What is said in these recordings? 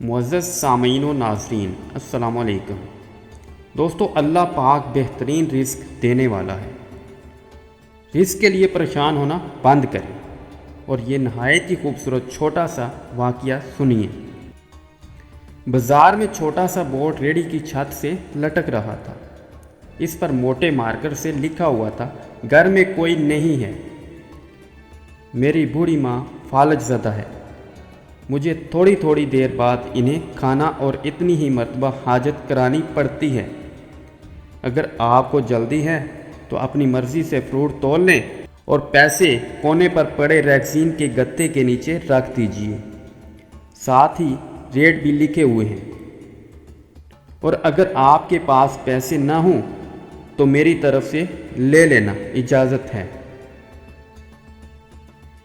معزز سامعین و ناظرین السلام علیکم۔ دوستو، اللہ پاک بہترین رزق دینے والا ہے۔ رزق کے لیے پریشان ہونا بند کریں اور یہ نہایت ہی خوبصورت چھوٹا سا واقعہ سنیے۔ بازار میں چھوٹا سا بورڈ ریڑھی کی چھت سے لٹک رہا تھا۔ اس پر موٹے مارکر سے لکھا ہوا تھا، گھر میں کوئی نہیں ہے، میری بوڑھی ماں فالج زدہ ہے، مجھے تھوڑی تھوڑی دیر بعد انہیں کھانا اور اتنی ہی مرتبہ حاجت کرانی پڑتی ہے۔ اگر آپ کو جلدی ہے تو اپنی مرضی سے فروٹ تول لیں اور پیسے کونے پر پڑے ریگزین کے گتے کے نیچے رکھ دیجئے، ساتھ ہی ریٹ بھی لکھے ہوئے ہیں، اور اگر آپ کے پاس پیسے نہ ہوں تو میری طرف سے لے لینا، اجازت ہے۔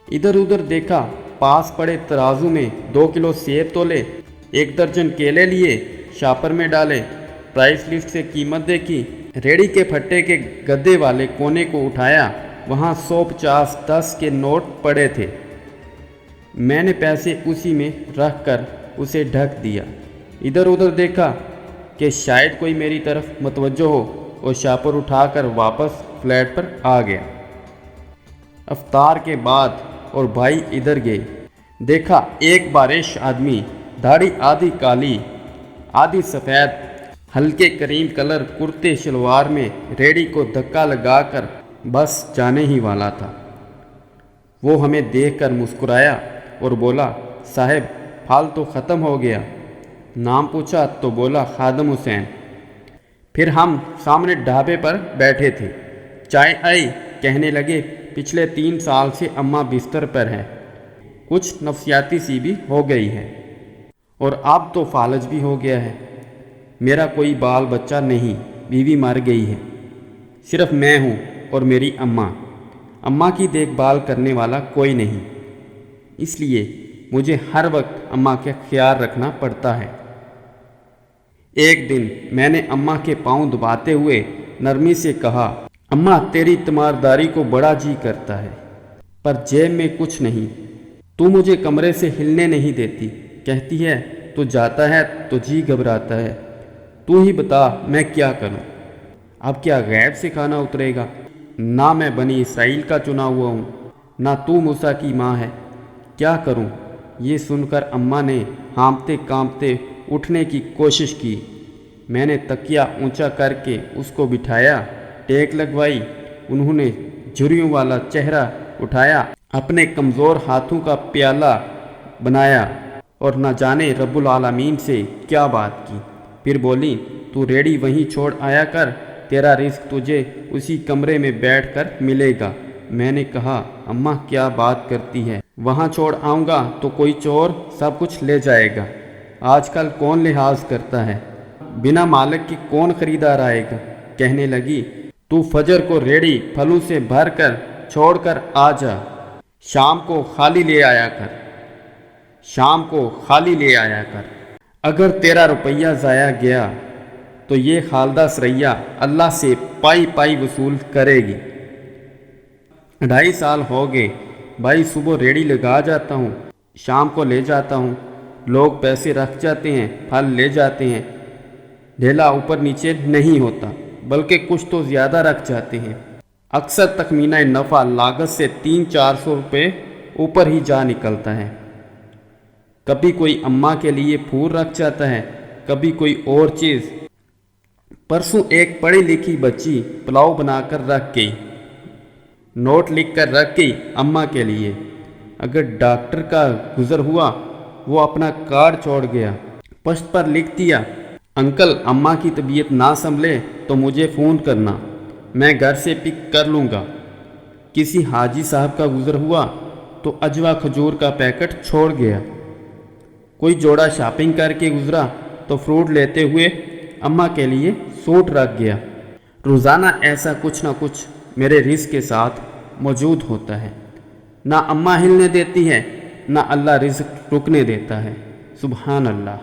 ادھر ادھر دیکھا، پاس پڑے ترازو میں 2 کلو سیب تولے، 1 درجن کیلے لیے، شاپر میں ڈالے، پرائس لسٹ سے قیمت دیکھی، ریڑھی کے پھٹے کے گدے والے کونے کو اٹھایا، وہاں 150 10 کے نوٹ پڑے تھے۔ میں نے پیسے اسی میں رکھ کر اسے ڈھک دیا۔ ادھر ادھر دیکھا کہ شاید کوئی میری طرف متوجہ ہو، اور شاپر اٹھا کر واپس فلیٹ پر آ گیا۔ افطار کے بعد اور بھائی ادھر گئے، دیکھا ایک بارش آدمی، داڑھی آدھی کالی آدھی سفید، ہلکے کریم کلر کرتے شلوار میں ریڑھی کو دھکا لگا کر بس جانے ہی والا تھا۔ وہ ہمیں دیکھ کر مسکرایا اور بولا، صاحب پھال تو ختم ہو گیا۔ نام پوچھا تو بولا، خادم حسین۔ پھر ہم سامنے ڈھابے پر بیٹھے تھے، چائے آئی، کہنے لگے پچھلے 3 سال سے اماں بستر پر ہے، کچھ نفسیاتی سی بھی ہو گئی ہے، اور اب تو فالج بھی ہو گیا ہے۔ میرا کوئی بال بچہ نہیں، بیوی مر گئی ہے، صرف میں ہوں اور میری اماں کی دیکھ بھال کرنے والا کوئی نہیں، اس لیے مجھے ہر وقت اماں کا خیال رکھنا پڑتا ہے۔ ایک دن میں نے اماں کے پاؤں دباتے ہوئے نرمی سے کہا، اماں تیری تیمارداری کو بڑا جی کرتا ہے، پر جیب میں کچھ نہیں، تو مجھے کمرے سے ہلنے نہیں دیتی، کہتی ہے تو جاتا ہے تو جی گھبراتا ہے، تو ہی بتا میں کیا کروں؟ اب کیا غیب سے کھانا اترے گا؟ نہ میں بنی اسرائیل کا چنا ہوا ہوں، نہ تو موسیٰ کی ماں ہے، کیا کروں؟ یہ سن کر اماں نے ہانپتے کانپتے اٹھنے کی کوشش کی۔ میں نے تکیہ اونچا کر کے اس کو بٹھایا، ٹیک لگوائی، انہوں نے جھریوں والا چہرہ اٹھایا، اپنے کمزور ہاتھوں کا پیالہ بنایا اور نہ جانے رب العالمین سے کیا بات کی۔ پھر بولی، تو ریڑھی وہیں چھوڑ آیا کر، تیرا رزق تجھے اسی کمرے میں بیٹھ کر ملے گا۔ میں نے کہا، اماں کیا بات کرتی ہے، وہاں چھوڑ آؤں گا تو کوئی چور سب کچھ لے جائے گا، آج کل کون لحاظ کرتا ہے، بنا مالک کی کون خریدار آئے گا؟ کہنے لگی، تو فجر کو ریڑھی پھلوں سے بھر کر چھوڑ کر آ جا، شام کو خالی لے آیا کر، اگر تیرا روپیہ ضائع گیا تو یہ خالدہ ثریا اللہ سے پائی پائی وصول کرے گی۔ 2.5 سال ہو گئے بھائی، صبح ریڑھی لگا جاتا ہوں، شام کو لے جاتا ہوں، لوگ پیسے رکھ جاتے ہیں، پھل لے جاتے ہیں، ڈھیلا اوپر نیچے نہیں ہوتا، بلکہ کچھ تو زیادہ رکھ جاتے ہیں، اکثر تخمینہ نفع لاگت سے 300-400 روپے اوپر ہی جا نکلتا ہے۔ کبھی کوئی اماں کے لیے پھول رکھ جاتا ہے، کبھی کوئی اور چیز۔ پرسوں ایک پڑھی لکھی بچی پلاؤ بنا کر رکھ گئی، نوٹ لکھ کر رکھ گئی، اماں کے لیے، اگر ڈاکٹر کا گزر ہوا وہ اپنا کارڈ چھوڑ گیا، پشت پر لکھ دیا، انکل اماں کی طبیعت نہ سنبھلے تو مجھے فون کرنا، میں گھر سے پک کر لوں گا۔ کسی حاجی صاحب کا گزر ہوا تو اجوا کھجور کا پیکٹ چھوڑ گیا، کوئی جوڑا شاپنگ کر کے گزرا تو فروٹ لیتے ہوئے اماں کے لیے سوٹ رکھ گیا۔ روزانہ ایسا کچھ نہ کچھ میرے رزق کے ساتھ موجود ہوتا ہے، نہ اماں ہلنے دیتی ہے، نہ اللہ رزق رکنے دیتا ہے، سبحان اللہ۔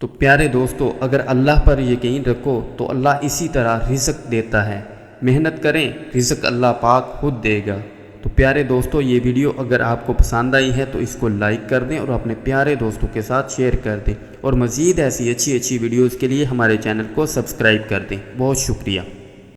تو پیارے دوستو، اگر اللہ پر یقین رکھو تو اللہ اسی طرح رزق دیتا ہے، محنت کریں، رزق اللہ پاک خود دے گا۔ تو پیارے دوستوں یہ ویڈیو اگر آپ کو پسند آئی ہے تو اس کو لائک کر دیں اور اپنے پیارے دوستوں کے ساتھ شیئر کر دیں، اور مزید ایسی اچھی ویڈیوز کے لیے ہمارے چینل کو سبسکرائب کر دیں۔ بہت شکریہ۔